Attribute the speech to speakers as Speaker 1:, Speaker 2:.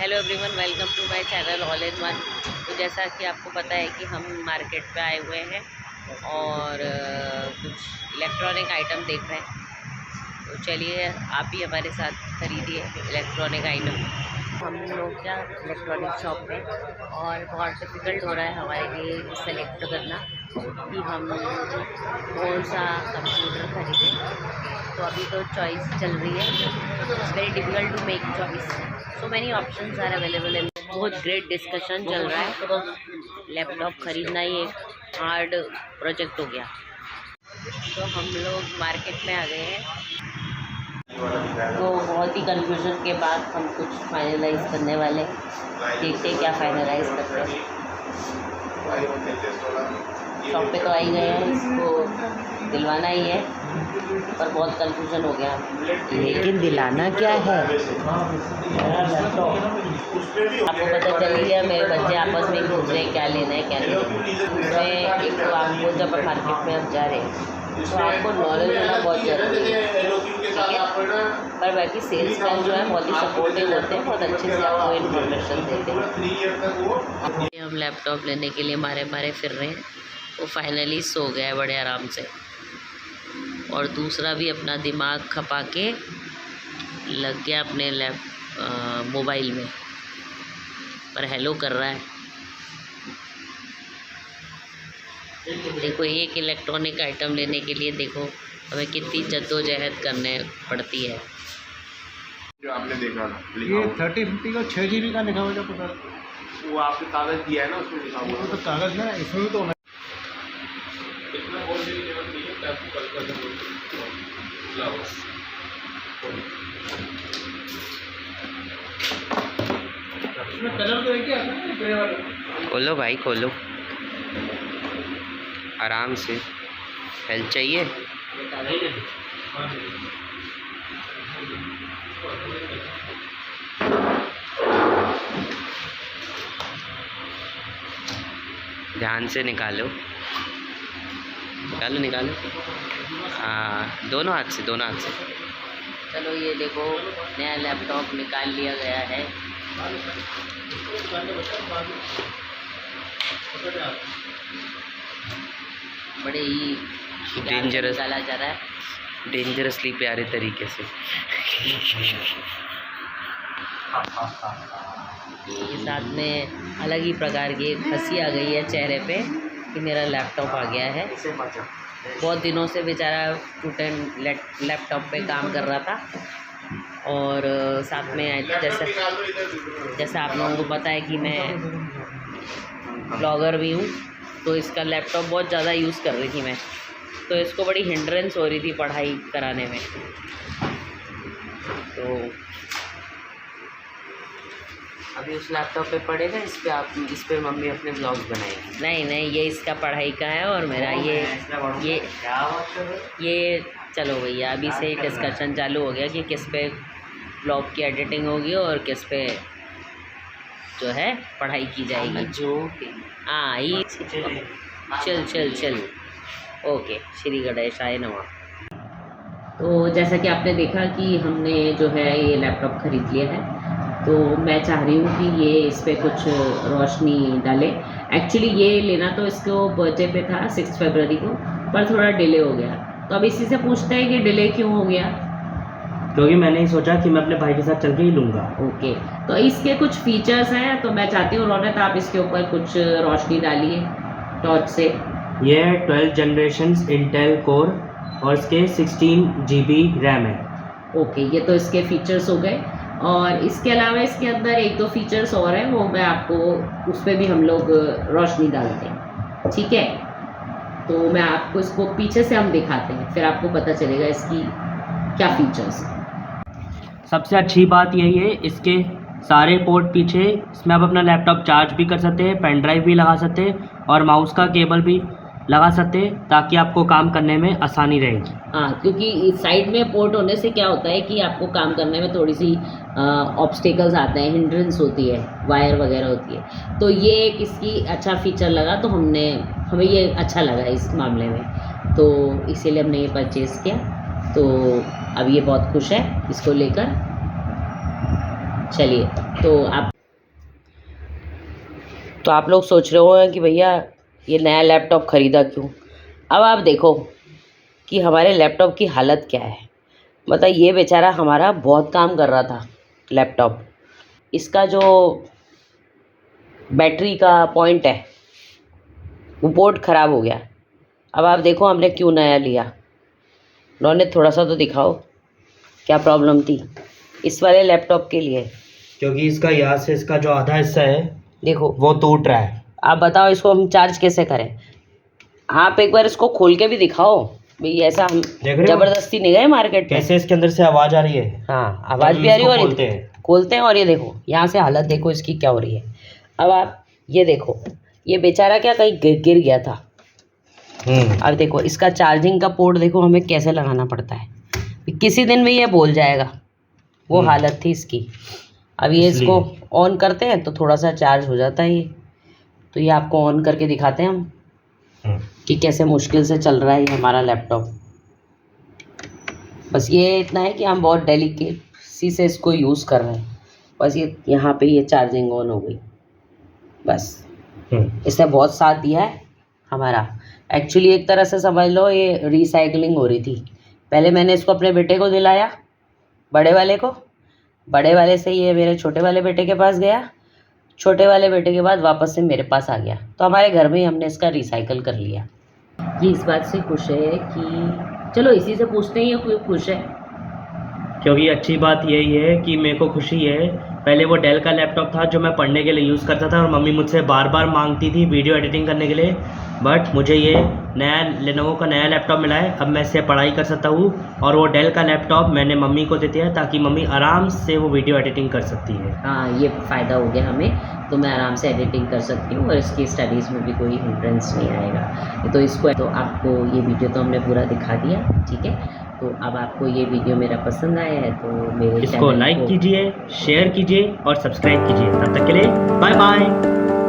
Speaker 1: Hello everyone, welcome to my channel all in one. तो जैसा कि आपको पता है कि हम मार्केट पे आए हुए हैं और कुछ इलेक्ट्रॉनिक आइटम देख रहे हैं। तो चलिए आप भी हमारे साथ खरीदिए इलेक्ट्रॉनिक आइटम। हम लोग क्या इलेक्ट्रॉनिक शॉप में, और बहुत डिफ़िकल्ट हो रहा है हमारे लिए सेलेक्ट करना कि हम कौन सा कंप्यूटर खरीदें। तो अभी तो चॉइस चल रही है, it's very difficult to make choice, so many options are available. बहुत ग्रेट डिस्कशन चल रहा है। लैपटॉप ख़रीदना ही एक हार्ड प्रोजेक्ट हो गया। तो हम लोग मार्केट में आ गए हैं, तो बहुत ही कंफ्यूजन के बाद हम कुछ फाइनलाइज करने वाले। देखते क्या फाइनलाइज करते हैं। शॉप पे तो आ ही गए हैं, इसको दिलवाना ही है, पर बहुत कंफ्यूजन हो गया। लेकिन दिलाना क्या है आपको पता चल गया। मेरे बच्चे आपस में पूछ रहे हैं क्या लेना है क्या नहीं। मैं एक तो आपको जब मार्केट में आप जा रहे हैं तो आपको नॉलेज होना बहुत ज़रूरी है, ठीक है। पर बाकी सेल्समैन जो है बहुत ही सपोर्टिव होते हैं, बहुत अच्छे से आपको इन्फॉर्मेशन देते हैं। हम लैपटॉप लेने के लिए मारे फिर रहे हैं। वो फाइनली सो गया है बड़े आराम से, और दूसरा भी अपना दिमाग खपा के लग गया अपने मोबाइल में, पर हेलो कर रहा है। देखो, एक इलेक्ट्रॉनिक आइटम लेने के लिए देखो हमें कितनी जद्दोजहद करने पड़ती है।
Speaker 2: जो आपने देखा
Speaker 3: ये 3050 का 6 GB का लिखा हुआ पता,
Speaker 2: वो आपने कागज दिया है ना, उसमें लिखा हुआ
Speaker 3: वो तो कागज ना, इसमें तो
Speaker 2: कितना और भी लेवल चाहिए ताकि कल का दिन फ्लावर्स
Speaker 3: इसमें कलर तो एक ही आता है ग्रे वाला।
Speaker 4: खोलो भाई खोलो, आराम से। हेल्प चाहिए? ध्यान से निकालो निकालो निकालो। हाँ, दोनों हाथ से, दोनों हाथ से।
Speaker 1: चलो ये देखो, नया लैपटॉप निकाल लिया गया है। बड़े ही
Speaker 4: डेंजरस,
Speaker 1: निकाला जा रहा है,
Speaker 4: डेंजरसली प्यारे तरीके से।
Speaker 1: ये साथ में अलग ही प्रकार की हंसी आ गई है चेहरे पे कि मेरा लैपटॉप आ गया है। बहुत दिनों से बेचारा स्टूडेंट लैपटॉप पे काम कर रहा था, और साथ में जैसा आप लोगों को पता है कि मैं ब्लॉगर भी हूँ, तो इसका लैपटॉप बहुत ज़्यादा यूज़ कर रही थी मैं, तो इसको बड़ी हिंड्रेंस हो रही थी पढ़ाई कराने में। तो
Speaker 4: अभी उस लैपटॉप पे पड़ेगा, इस पे मम्मी अपने ब्लॉग्स बनाएगी।
Speaker 1: नहीं, ये इसका पढ़ाई का है, और मेरा ये चलो भैया, अभी से डिस्कशन चालू हो गया कि किस पे ब्लॉग की एडिटिंग होगी और किस पे जो है पढ़ाई की जाएगी।
Speaker 4: जो
Speaker 1: हाँ, ये चल ओके, श्री गणेशाय नमः। तो जैसा कि आपने देखा कि हमने जो है ये लैपटॉप ख़रीद लिया है, तो मैं चाह रही हूँ कि ये इस पर कुछ रोशनी डाले। एक्चुअली ये लेना तो इसको बर्थडे पे था 6 फरवरी को, पर थोड़ा डिले हो गया। तो अब इसी से पूछते हैं कि डिले क्यों हो गया।
Speaker 5: क्योंकि मैंने ही सोचा कि मैं अपने भाई के साथ चल के ही लूँगा।
Speaker 1: ओके, तो इसके कुछ फीचर्स हैं, तो मैं चाहती हूँ रौनक आप इसके ऊपर कुछ रोशनी डालिए टॉर्च से।
Speaker 5: ये 12 जनरेशन इंटेल कोर और इसके 16 GB रैम है।
Speaker 1: ओके, ये तो इसके फीचर्स हो गए, और इसके अलावा इसके अंदर 1-2 फीचर्स और हैं, वो मैं आपको उस पर भी हम लोग रोशनी डालते हैं, ठीक है। तो मैं आपको इसको पीछे से हम दिखाते हैं, फिर आपको पता चलेगा इसकी क्या फीचर्स हैं।
Speaker 5: सबसे अच्छी बात यही है, इसके सारे पोर्ट पीछे, इसमें आप अपना लैपटॉप चार्ज भी कर सकते हैं, पेन ड्राइव भी लगा सकते हैं, और माउस का केबल भी लगा सकते हैं, ताकि आपको काम करने में आसानी रहेगी।
Speaker 1: हाँ, क्योंकि साइड में पोर्ट होने से क्या होता है कि आपको काम करने में थोड़ी सी ऑब्स्टेकल्स आते हैं, हिंड्रेंस होती है, वायर वगैरह होती है। तो ये एक इसकी अच्छा फीचर लगा, तो हमें ये अच्छा लगा इस मामले में, तो इसीलिए हमने ये परचेज़ किया। तो अब ये बहुत खुश है इसको लेकर। चलिए, तो आप तो आप लोग सोच रहे होंगे कि भैया ये नया लैपटॉप ख़रीदा क्यों। अब आप देखो कि हमारे लैपटॉप की हालत क्या है। मतलब ये बेचारा हमारा बहुत काम कर रहा था लैपटॉप, इसका जो बैटरी का पॉइंट है वो पोर्ट ख़राब हो गया। अब आप देखो हमने क्यों नया लिया। रोनित थोड़ा सा तो दिखाओ क्या प्रॉब्लम थी इस वाले लैपटॉप के लिए।
Speaker 5: क्योंकि इसका यहाँ से इसका जो आधा हिस्सा है
Speaker 1: देखो
Speaker 5: वो टूट रहा है।
Speaker 1: आप बताओ इसको हम चार्ज कैसे करें। आप एक बार इसको खोल के भी दिखाओ भाई, ऐसा हम
Speaker 5: देख रहे हो?
Speaker 1: जबरदस्ती नहीं गए मार्केट में।
Speaker 5: कैसे इसके अंदर से आवाज़ आ रही है।
Speaker 1: हाँ आवाज़ भी आ रही है। और खोलते हैं और ये देखो यहाँ से हालत देखो इसकी क्या हो रही है। अब आप ये देखो ये बेचारा क्या कहीं गिर गया था। अब देखो इसका चार्जिंग का पोर्ट देखो हमें कैसे लगाना पड़ता है। किसी दिन में ये बोल जाएगा, वो हालत थी इसकी। अब ये इसको ऑन करते हैं तो थोड़ा सा चार्ज हो जाता है ये। तो ये आपको ऑन करके दिखाते हैं हम कि कैसे मुश्किल से चल रहा है ये हमारा लैपटॉप। बस ये इतना है कि हम बहुत डेलिकेसी से इसको यूज़ कर रहे हैं। बस ये यहाँ पे ये चार्जिंग ऑन हो गई, बस इसने बहुत साथ दिया है हमारा। एक्चुअली एक तरह से समझ लो ये रिसाइकलिंग हो रही थी। पहले मैंने इसको अपने बेटे को दिलाया, बड़े वाले को, बड़े वाले से ये मेरे छोटे वाले बेटे के पास गया, छोटे वाले बेटे के बाद वापस से मेरे पास आ गया। तो हमारे घर में ही हमने इसका रिसाइकल कर लिया। ये इस बात से खुश है कि चलो इसी से पूछते हैं ये क्यों खुश है।
Speaker 5: क्योंकि अच्छी बात यही है कि मेरे को खुशी है। पहले वो डेल का लैपटॉप था जो मैं पढ़ने के लिए यूज़ करता था और मम्मी मुझसे बार बार मांगती थी वीडियो एडिटिंग करने के लिए। बट मुझे ये नया लेनोवो का नया लैपटॉप मिला है, अब मैं इससे पढ़ाई कर सकता हूँ। और वो डेल का लैपटॉप मैंने मम्मी को दे दिया ताकि मम्मी आराम से वो वीडियो एडिटिंग कर सकती है।
Speaker 1: हाँ ये फ़ायदा हो गया हमें, तो मैं आराम से एडिटिंग कर सकती हूँ और इसकी स्टडीज़ में भी कोई हिंड्रेंस नहीं आएगा। तो इसको तो आपको ये वीडियो तो हमने पूरा दिखा दिया, ठीक है। तो अब आपको ये वीडियो मेरा पसंद आया है तो मेरे
Speaker 5: इसको लाइक कीजिए, शेयर कीजिए और सब्सक्राइब कीजिए। तब तक के लिए बाय बाय।